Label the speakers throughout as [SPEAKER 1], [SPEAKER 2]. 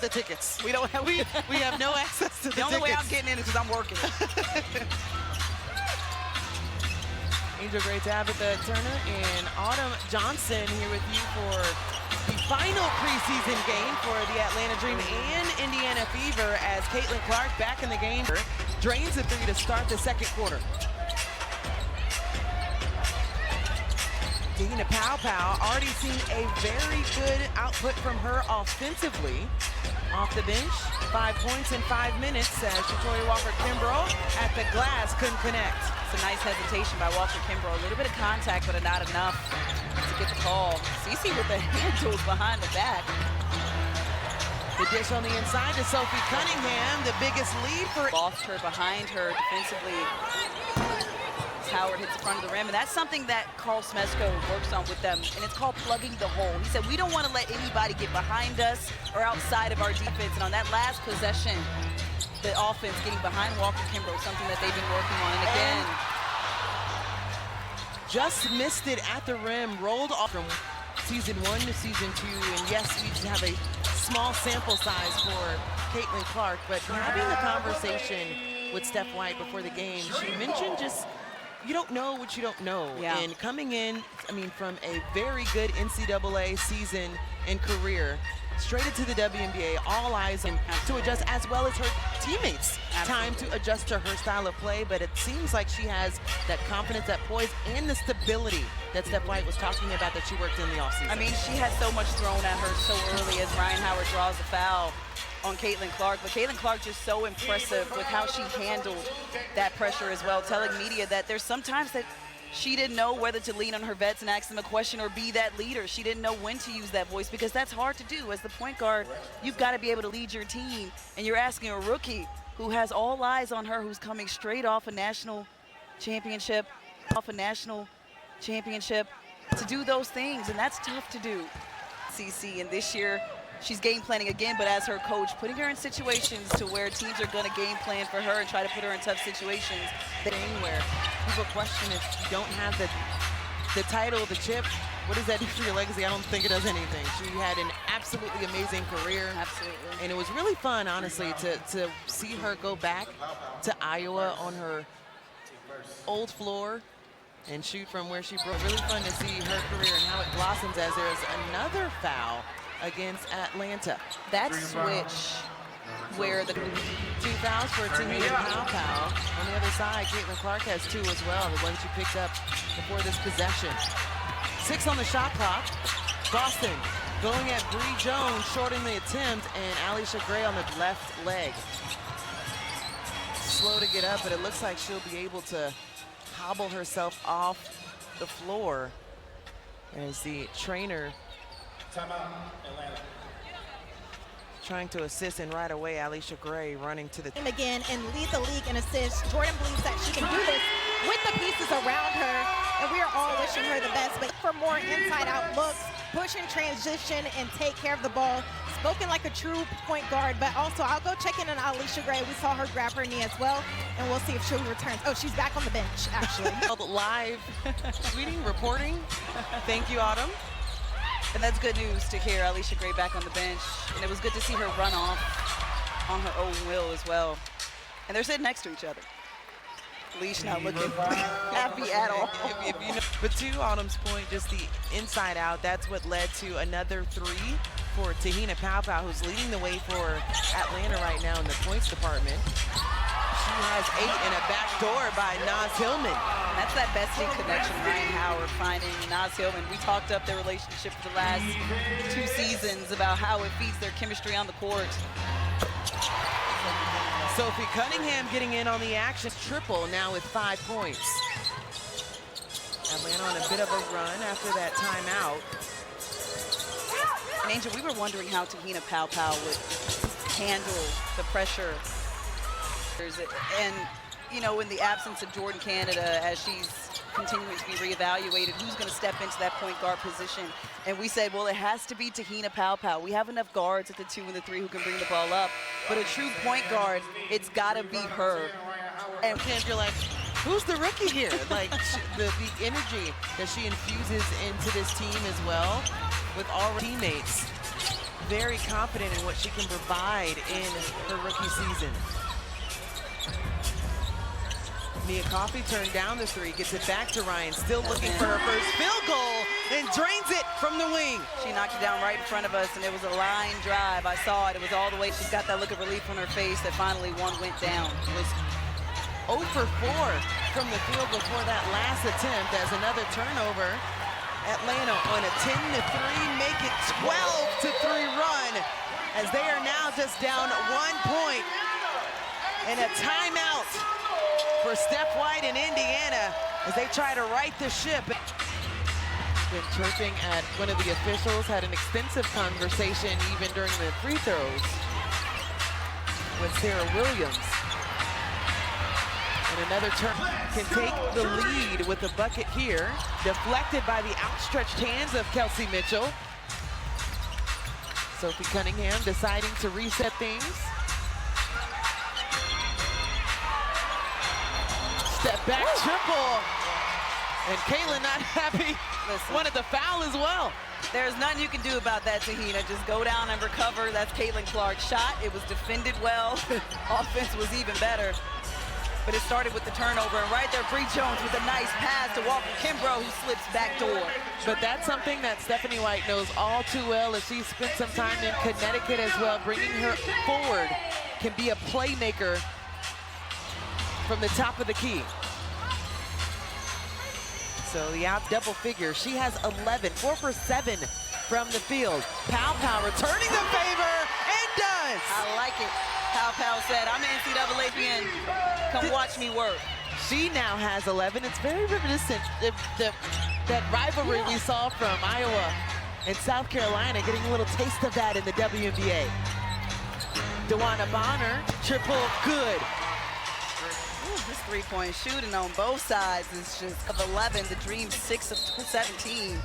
[SPEAKER 1] the tickets.
[SPEAKER 2] We don't have,
[SPEAKER 1] we have no access to the tickets.
[SPEAKER 2] The only way I'm getting in is because I'm working.
[SPEAKER 1] Angel, great to have it, Turner and Autumn Johnson here with you for the final preseason game for the Atlanta Dream and Indiana Fever as Caitlin Clark back in the game. Drains the three to start the second quarter. Dina Pow already seen a very good output from her offensively. Off the bench, 5 points in 5 minutes as Shatori Walker-Kimbrough at the glass couldn't connect.
[SPEAKER 2] It's a nice hesitation by Walker-Kimbrough. A little bit of contact, but not enough to get the call. Cece with the handles behind the back.
[SPEAKER 1] The dish on the inside to Sophie Cunningham, the biggest lead for...
[SPEAKER 2] Lost her behind her defensively. Howard hits the front of the rim, and that's something that Carl Smesko works on with them, and it's called plugging the hole. He said, we don't want to let anybody get behind us or outside of our defense, and on that last possession, the offense getting behind Walker-Kimbrough, something that they've been working on, and again.
[SPEAKER 1] Just missed it at the rim, rolled off from season 1 to season 2, and yes, we just have a small sample size for Caitlin Clark, but having the conversation with Steph White before the game, she mentioned just, you don't know what you don't know.
[SPEAKER 2] Yeah.
[SPEAKER 1] And coming in, I mean, from a very good NCAA season and career, straight into the WNBA, all eyes on to adjust, as well as her teammates. Time to adjust to her style of play, but it seems like she has that confidence, that poise, and the stability that Steph White was talking about that she worked in the offseason.
[SPEAKER 2] I mean, she had so much thrown at her so early as Ryan Howard draws the foul on Caitlin Clark, but Caitlin Clark just so impressive with how she handled that pressure as well, telling media that there's sometimes that she didn't know whether to lean on her vets and ask them a question or be that leader. She didn't know when to use that voice because that's hard to do. As the point guard, you've got to be able to lead your team, and you're asking a rookie who has all eyes on her, who's coming straight off a national championship, to do those things, and that's tough to do. CC, and this year, she's game planning again, but as her coach, putting her in situations to where teams are going to game plan for her and try to put her in tough situations.
[SPEAKER 1] Where people question if you don't have the title, the chip, what does that do for your legacy? I don't think it does anything. She had an absolutely amazing career.
[SPEAKER 2] Absolutely.
[SPEAKER 1] And it was really fun, honestly, to see her go back to Iowa on her old floor and shoot from where she broke. Really fun to see her career and how it blossoms as there's another foul against Atlanta.
[SPEAKER 2] That switch where the
[SPEAKER 1] 2 fouls for Tahina Pow. On the other side, Caitlin Clark has 2 as well, the ones she picked up before this possession. 6 on the shot clock. Boston going at Bree Jones, shorting the attempt, and Alicia Gray on the left leg. Slow to get up, but it looks like she'll be able to hobble herself off the floor as the trainer trying to assist, and right away Alicia Gray running to the
[SPEAKER 3] again and lead the league in assists. Jordan believes that she can do this with the pieces around her, and we are all wishing her the best. But for more inside-out looks, push and transition, and take care of the ball. Spoken like a true point guard, but also I'll go check in on Alicia Gray. We saw her grab her knee as well, and we'll see if she returns. Oh, she's back on the bench, actually.
[SPEAKER 1] Live tweeting, reporting. Thank you, Autumn.
[SPEAKER 2] And that's good news to hear Alicia Gray back on the bench. And it was good to see her run off on her own will as well. And they're sitting next to each other. Leash not looking happy at all.
[SPEAKER 1] If you know, but to Autumn's point, just the inside out, that's what led to another 3 for Tahina Pow, who's leading the way for Atlanta right now in the points department. She has 8 and a back door by Naz Hillman.
[SPEAKER 2] That's that bestie connection, Ryan Howard finding Naz Hillman. We talked up their relationship for the last 2 seasons about how it feeds their chemistry on the court.
[SPEAKER 1] Sophie Cunningham getting in on the action. Triple now with 5 points. Atlanta on a bit of a run after that timeout.
[SPEAKER 2] And Angel, we were wondering how Tahina Pow would handle the pressure. And, you know, in the absence of Jordan Canada, as she's continuing to be reevaluated, who's going to step into that point guard position? And we said, well, it has to be Tahina Pow. We have enough guards at the 2 and the 3 who can bring the ball up. But a true point guard, it's got to be her.
[SPEAKER 1] And you're like, who's the rookie here? Like, the energy that she infuses into this team as well, with all her teammates. very confident in what she can provide in her rookie season. Mia Coffey turned down the three, gets it back to Ryan, still looking for her first field goal, and drains it from the wing.
[SPEAKER 2] She knocked it down right in front of us, and it was a line drive. I saw it. It was all the way. She's got that look of relief on her face that finally one went down.
[SPEAKER 1] It was 0 for 4 from the field before that last attempt as another turnover. Atlanta on a 10-3, make it 12-3 run as they are now just down 1 point. And a timeout for Steph White in Indiana as they try to right the ship. Been chirping at one of the officials, had an extensive conversation even during the free throws with Sarah Williams. And another turn can take the lead with a bucket here, deflected by the outstretched hands of Kelsey Mitchell. Sophie Cunningham deciding to reset things. Step back triple. And Kayla not happy.
[SPEAKER 2] Listen,
[SPEAKER 1] wanted the foul as well.
[SPEAKER 2] There's nothing you can do about that, Tahina. Just go down and recover. That's Caitlin Clark's shot. It was defended well. Offense was even better. But it started with the turnover. And right there, Bree Jones with a nice pass to Walker Kimbrough, who slips back door.
[SPEAKER 1] But that's something that Stephanie White knows all too well, as she spent some time in Connecticut as well. Bringing her forward can be a playmaker from the top of the key. So the out double figure. She has 11, 4 for 7 from the field. Pow returning the favor and does.
[SPEAKER 2] I like it. Pow said, I'm an NCAA fan. Come watch me work.
[SPEAKER 1] She now has 11. It's very reminiscent of that rivalry we saw from Iowa and South Carolina, getting a little taste of that in the WNBA. DeWanna Bonner, triple good.
[SPEAKER 2] This three-point shooting on both sides is just of 11. The Dream 6 of 17.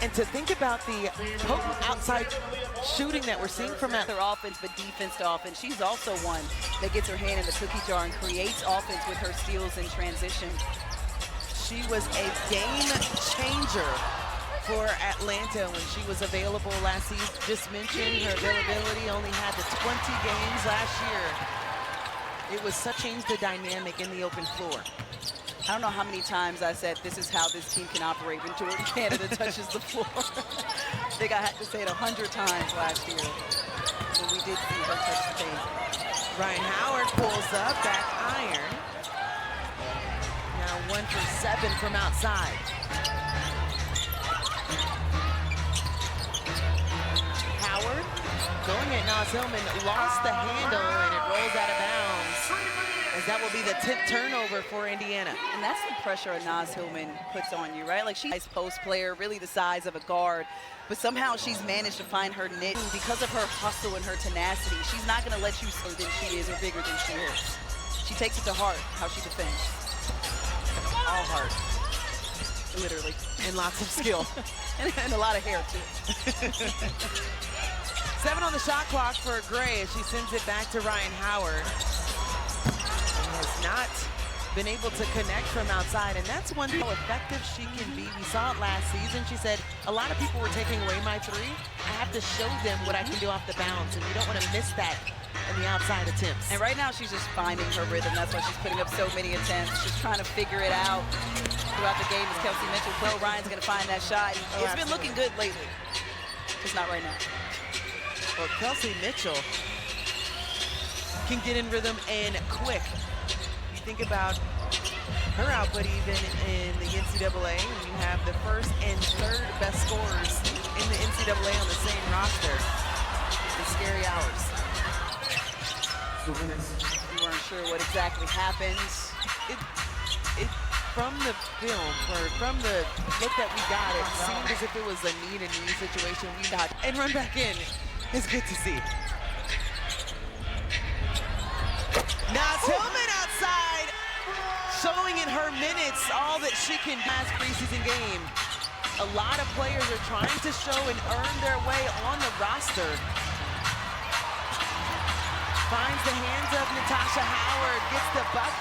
[SPEAKER 1] And to think about the potent outside shooting that we're seeing from that.
[SPEAKER 2] Her offense, but defense to offense. She's also one that gets her hand in the cookie jar and creates offense with her steals in transition.
[SPEAKER 1] She was a game changer for Atlanta when she was available last season. Just mentioned her availability, only had the 20 games last year. It was such changed the dynamic in the open floor.
[SPEAKER 2] I don't know how many times I said this is how this team can operate when Jordan Canada touches the floor. I think I had to say it 100 times last year when we did see her touch the paint.
[SPEAKER 1] Ryan Howard pulls up, back iron. Now 1 for 7 from outside. Howard going at Naz Hillman, lost the handle and it rolls out of bounds. As that will be the 10th turnover for Indiana.
[SPEAKER 2] And that's the pressure Naz Hillman puts on you, right? Like, she's a nice post player, really the size of a guard, but somehow she's managed to find her niche. Because of her hustle and her tenacity, she's not gonna let you see than she is or bigger than she is. She takes it to heart, how she defends. All heart, literally.
[SPEAKER 1] And lots of skill.
[SPEAKER 2] and a lot of hair, too.
[SPEAKER 1] 7 on the shot clock for Gray as she sends it back to Ryan Howard. Has not been able to connect from outside, and that's one thing how effective she can be. We saw it last season. She said, a lot of people were taking away my three. I have to show them what I can do off the bounce, and you don't want to miss that in the outside attempts.
[SPEAKER 2] And right now, she's just finding her rhythm. That's why she's putting up so many attempts, just trying to figure it out throughout the game as Kelsey Mitchell. Well, Ryan's going to find that shot. It's been looking good lately, just not right now.
[SPEAKER 1] Well, Kelsey Mitchell can get in rhythm and quick. Think about her output even in the NCAA. You have the first and third best scorers in the NCAA on the same roster. It's scary hours.
[SPEAKER 2] We weren't sure what exactly happened.
[SPEAKER 1] From the film, or from the look that we got, it seemed as if it was a knee situation. We got and run back in. It's good to see. Naz Hillman outside, showing in her minutes all that she can do last preseason game. A lot of players are trying to show and earn their way on the roster. Finds the hands of Natasha Howard, gets the bucket.